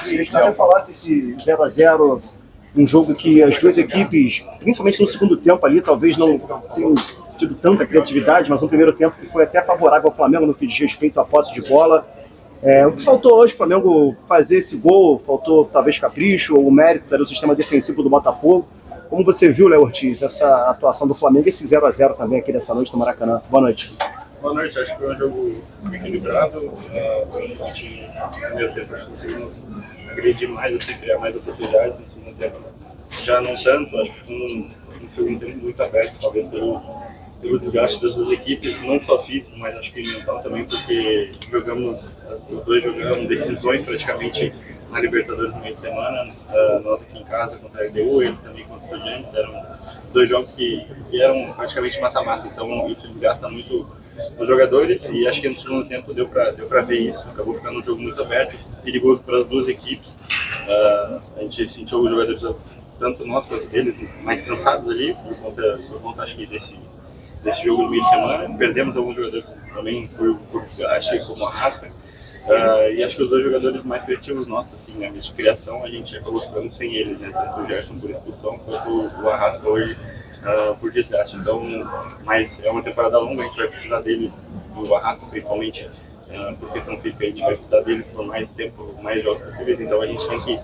Queria que você falasse esse 0-0, um jogo que as duas equipes, principalmente no segundo tempo ali, talvez não tenham tido tanta criatividade, mas um primeiro tempo que foi até favorável ao Flamengo no que diz respeito à posse de bola. O que faltou hoje para o Flamengo fazer esse gol? Faltou talvez capricho ou o mérito do sistema defensivo do Botafogo? Como você viu, Léo Ortiz, essa atuação do Flamengo, esse 0-0 também aqui dessa noite no Maracanã? Boa noite. Boa noite, acho que foi um jogo equilibrado. A gente, no primeiro tempo, acho que conseguimos agredir mais, assim, criar mais oportunidades. No segundo tempo, já não tanto, acho que no segundo tempo muito aberto, talvez pelo desgaste das duas equipes, não só físico, mas acho que mental também, porque os dois jogamos decisões praticamente na Libertadores no meio de semana, nós aqui em casa contra a LDU, eles também contra os Estudiantes, eram dois jogos que eram praticamente mata-mata, então isso desgasta muito os jogadores e acho que no segundo tempo deu para ver isso, acabou ficando um jogo muito aberto, perigoso para as duas equipes, a gente sentiu os jogadores, tanto nós quanto eles, mais cansados ali, por conta acho que desse jogo no meio de semana. Perdemos alguns jogadores também por desgaste, como a Arrasca. E acho que os dois jogadores mais criativos nossos, assim, né, de criação, a gente acabou ficando sem eles, né? Tanto o Gerson por expulsão, quanto o Arrasca hoje por desgaste. Então, mas é uma temporada longa, a gente vai precisar dele, do Arrasca principalmente, por questão física, a gente vai precisar deles por mais tempo, mais jogos possíveis. Então a gente tem que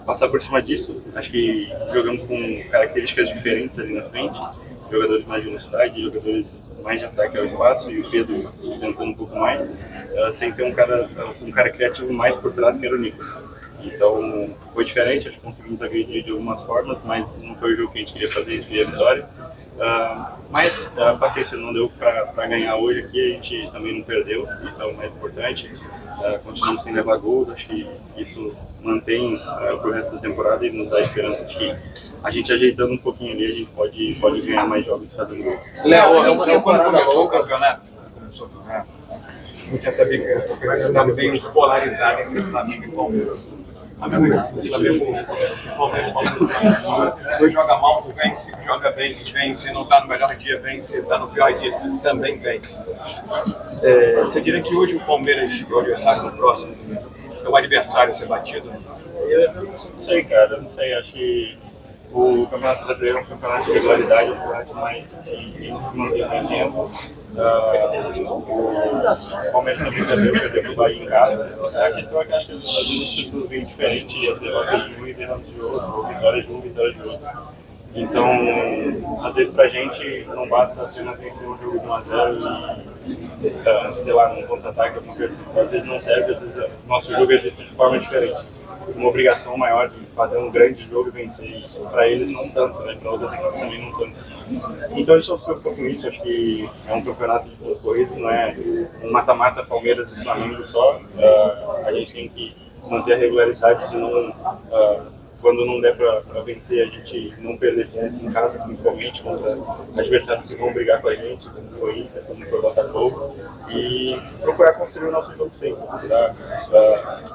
passar por cima disso. Acho que jogamos com características diferentes ali na frente. Jogadores mais de velocidade, jogadores mais de ataque ao espaço e o Pedro tentando um pouco mais, sem ter um cara criativo mais por trás, que era o Nico. Então foi diferente, acho que conseguimos agredir de algumas formas, mas não foi o jogo que a gente queria fazer, a gente queria a vitória. Mas a paciência não deu para ganhar hoje aqui, a gente também não perdeu, isso é o mais importante. Continuamos sem levar gols, acho que isso mantém pro resto da temporada e nos dá esperança de que a gente ajeitando um pouquinho ali, a gente pode ganhar mais jogos fazendo gol. Léo, quando começou o campeonato, eu queria saber que o campeonato estava bem polarizado entre Flamengo e Palmeiras. Dois joga mal, vence, joga bem, vence, não está no melhor dia, vence, está no pior dia, também vence. Você diria que hoje o Palmeiras, o adversário do próximo, é o adversário a ser batido? Eu não sei, cara, não sei, acho que o Campeonato Brasileiro é um campeonato de regularidade, um campeonato mais que se mantém mais tempo. O Palmeiras também perdeu para o Bahia em casa. A questão é que acho que as duas pessoas bem diferentes, as derrotas de um e derrotas de outro, ou vitórias de um e vitórias de outro. Então, às vezes pra gente não basta apenas vencer um jogo de 1-0 e, sei lá, num contra-ataque, alguma coisa assim. Às vezes não serve, às vezes o nosso jogo é visto de forma diferente. Uma obrigação maior de fazer um grande jogo e vencer. Para eles não tanto, né? Para outras equipes também não tanto. Então a gente não se preocupa com isso, acho que é um campeonato de pontos corridos, não é um mata-mata Palmeiras e Flamengo só. A gente tem que manter a regularidade de não, quando não der para vencer, a gente não perder pontos em casa, principalmente contra adversários que vão brigar com a gente, como foi Inter, como foi Botafogo, e procurar construir o nosso jogo sempre, procurar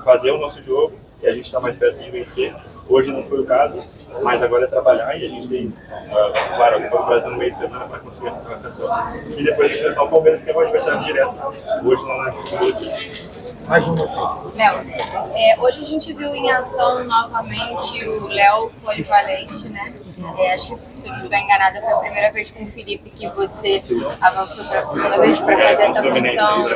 fazer o nosso jogo, e a gente está mais perto de vencer. Hoje não foi o caso, mas agora é trabalhar e a gente tem, claro, o Brasil no meio de semana para conseguir essa classificação. E depois enfrentar o Palmeiras, que é um adversário direto. Hoje não é mais uma. Léo, hoje a gente viu em ação novamente o Léo polivalente, né? Acho que, se eu não estiver enganada, foi a primeira vez com o Felipe que você avançou para a segunda vez para fazer essa função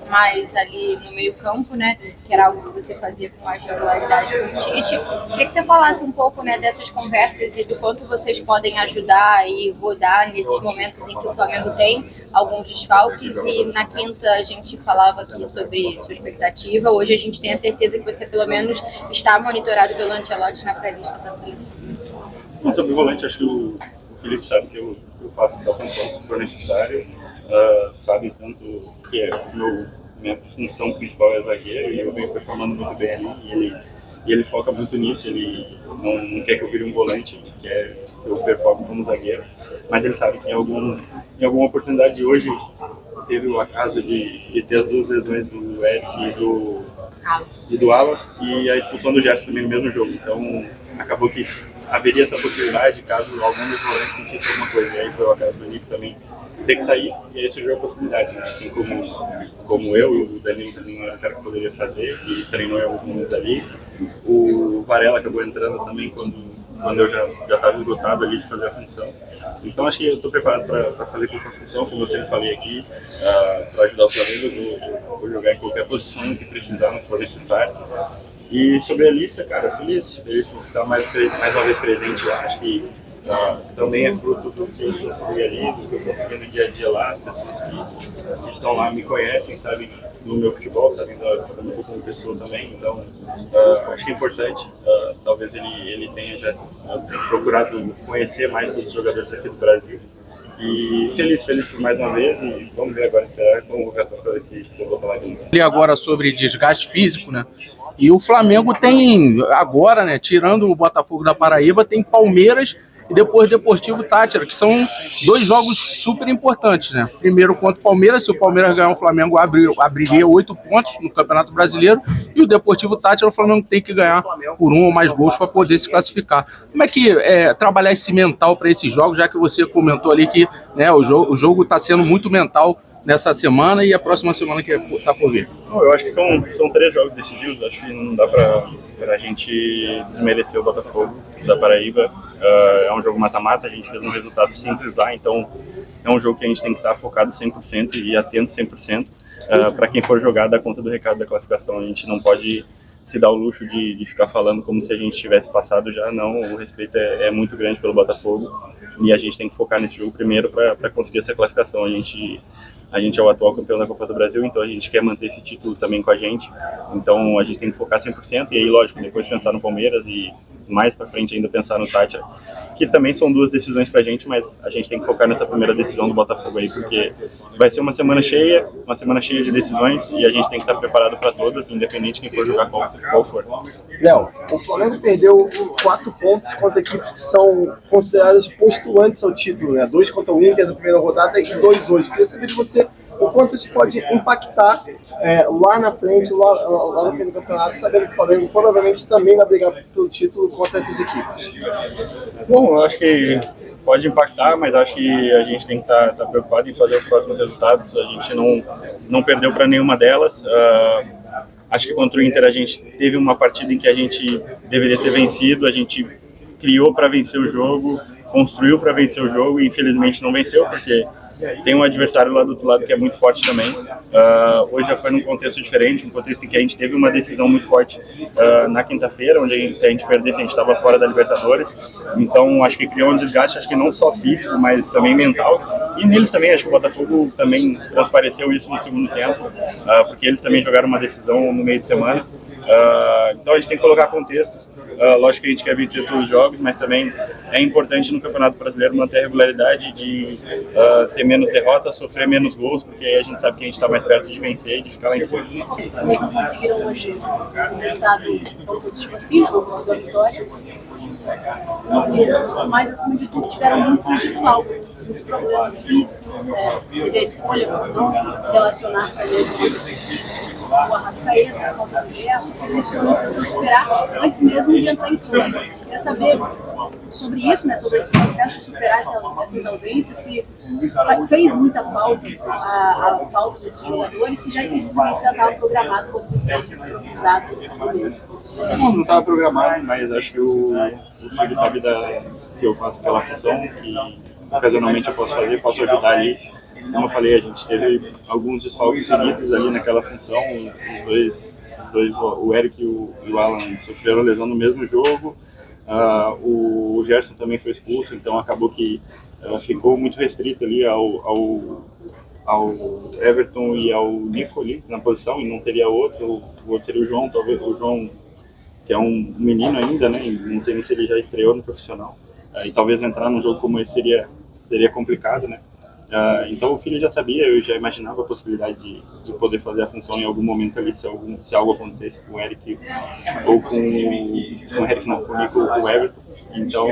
mais ali no meio campo, né? Que era algo que você fazia com mais regularidade com o Tite. Queria que você falasse um pouco, né, dessas conversas e do quanto vocês podem ajudar e rodar nesses momentos em que o Flamengo tem alguns desfalques. E na quinta a gente falava aqui sobre sua expectativa. Hoje a gente tem a certeza que você pelo menos está monitorado pelo Ancelotti na pré-lista da seleção. Sobre o volante, acho que o Felipe sabe que eu faço essa função se for necessário. Sabe tanto que minha função principal é zagueiro e eu venho performando muito bem ali e ele foca muito nisso, ele não quer que eu vire um volante, ele quer que eu performe como zagueiro, mas ele sabe que em alguma oportunidade hoje teve o acaso de ter as duas lesões do Eric e do Alan e a expulsão do Gerson também no mesmo jogo, então acabou que haveria essa possibilidade caso algum dos volantes sentisse alguma coisa, e aí foi o acaso do Nico também ter que sair, e aí surgiu a possibilidade, né? Assim como eu e o Danilo também era o cara que poderia fazer, e treinou em alguns momentos ali. O Varela acabou entrando também quando eu já estava esgotado ali de fazer a função. Então acho que eu estou preparado para fazer qualquer função, como eu sempre falei aqui, para ajudar o Flamengo. Eu vou jogar em qualquer posição que precisar, não for necessário. E sobre a lista, cara, feliz por estar mais uma vez presente. Eu acho que também é fruto do que eu construí ali, do que eu construí no dia a dia lá. As pessoas que estão lá me conhecem, sabem do meu futebol, sabem da minha como pessoa também. Então, acho que é importante. Talvez ele tenha já procurado conhecer mais os jogadores aqui do Brasil. E feliz por mais uma vez, e vamos ver agora, esperar a convocação para ver se eu vou falar de novo. E agora sobre desgaste físico, né? E o Flamengo tem agora, né, tirando o Botafogo da Paraíba, tem Palmeiras e depois Deportivo Táchira, que são 2 jogos super importantes, né? Primeiro contra o Palmeiras, se o Palmeiras ganhar, o Flamengo abriria 8 pontos no Campeonato Brasileiro, e o Deportivo Táchira, o Flamengo tem que ganhar por 1 ou mais gols para poder se classificar. Como é que trabalhar esse mental para esses jogos, já que você comentou ali que, né, o jogo está sendo muito mental nessa semana e a próxima semana que está por vir? Eu acho que são 3 jogos decisivos. Acho que não dá para a gente desmerecer o Botafogo da Paraíba. É um jogo mata-mata, a gente fez um resultado simples lá, então é um jogo que a gente tem que estar focado 100% e atento 100%. Para quem for jogar, dar conta do recado da classificação. A gente não pode se dar o luxo de ficar falando como se a gente tivesse passado já. Não, o respeito é muito grande pelo Botafogo e a gente tem que focar nesse jogo primeiro para conseguir essa classificação. A gente é o atual campeão da Copa do Brasil, então a gente quer manter esse título também com a gente. Então a gente tem que focar 100%, e aí, lógico, depois pensar no Palmeiras e mais para frente ainda pensar no Táchira, que também são 2 decisões pra gente, mas a gente tem que focar nessa primeira decisão do Botafogo aí, porque vai ser uma semana cheia de decisões, e a gente tem que estar preparado para todas, independente de quem for jogar qual for. Léo, o Flamengo perdeu 4 pontos contra equipes que são consideradas postulantes ao título, né? 2 contra o Inter na primeira rodada e 2 hoje. Queria saber de você o quanto isso pode impactar lá na frente, lá no fim do campeonato, sabendo que o Flamengo provavelmente também vai brigar pelo título contra essas equipes. Bom, eu acho que pode impactar, mas acho que a gente tem que estar preocupado em fazer os próximos resultados. A gente não perdeu para nenhuma delas. Acho que contra o Inter a gente teve uma partida em que a gente deveria ter vencido, a gente criou para vencer o jogo, construiu para vencer o jogo e infelizmente não venceu, porque tem um adversário lá do outro lado que é muito forte também. Hoje já foi num contexto diferente, um contexto em que a gente teve uma decisão muito forte na quinta-feira, onde se a gente perdesse a gente estava fora da Libertadores. Então acho que criou um desgaste, acho que não só físico, mas também mental. E neles também, acho que o Botafogo também transpareceu isso no segundo tempo, porque eles também jogaram uma decisão no meio de semana. Então a gente tem que colocar contextos. Lógico que a gente quer vencer todos os jogos, mas também é importante no Campeonato Brasileiro manter a regularidade de ter menos derrotas, sofrer menos gols, porque aí a gente sabe que a gente está mais perto de vencer e de ficar lá em cima. Vocês não conseguiram hoje um resultado tão positivo assim, não conseguiram a vitória, mas acima de tudo tiveram muitos desfalques, muitos problemas físicos, teve a escolha por não relacionar também com o Arrascaeta, a falta do Gerson, que eles precisam superar antes mesmo de entrar em campo. Queria saber sobre isso, né, sobre esse processo de superar essas ausências, se fez muita falta a falta desses jogadores, se já estava programado você ser improvisado. Não estava programado, mas acho que o Chico sabe que eu faço aquela função, que ocasionalmente eu posso ajudar ali. Como eu falei, a gente teve alguns desfalques seguidos ali naquela função, o Eric e o Alan sofreram lesão no mesmo jogo. O Gerson também foi expulso, então acabou que ficou muito restrito ali ao Everton e ao Nico ali na posição, e não teria outro. O outro seria o João, talvez o João, que é um menino ainda, né? Não sei nem se ele já estreou no profissional. E talvez entrar num jogo como esse seria complicado, né? Então o filho já sabia, eu já imaginava a possibilidade de poder fazer a função em algum momento ali, se algo acontecesse com o Eric ou com o Eric, não, com o Nico, com o Everton. Então,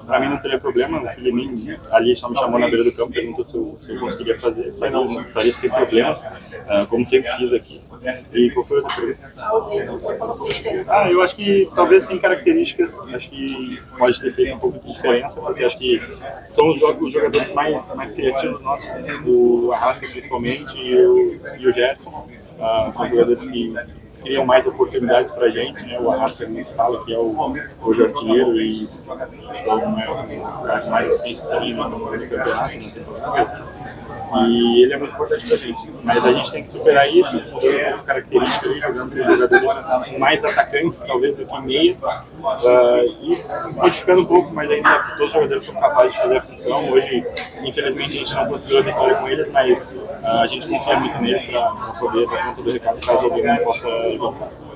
para mim não teria problema. O Felipe ali só me chamou na beira do campo, perguntou se eu conseguiria fazer. Eu falei, não, faria sem problemas, como sempre fiz aqui. E qual foi a outra pergunta? A ausência, quanto você diferença? Eu acho que talvez sem características, acho que pode ter feito um pouco de diferença, porque acho que são os jogadores mais criativos nossos, o Arrasca principalmente e o Gerson. São jogadores que criam mais oportunidades pra gente, né? O Arrasca nem se fala que é o artilheiro e o cara que mais assistências ali no campeonato, e ele é muito importante pra gente, mas a gente tem que superar isso, mudando essa característica aí, jogando com jogadores mais atacantes, talvez, do que meias, e modificando um pouco, mas a gente sabe que todos os jogadores são capazes de fazer a função. Hoje, infelizmente, a gente não conseguiu a vitória com eles, mas a gente confia muito neles para poder dar conta do recado caso alguém não possa jogar.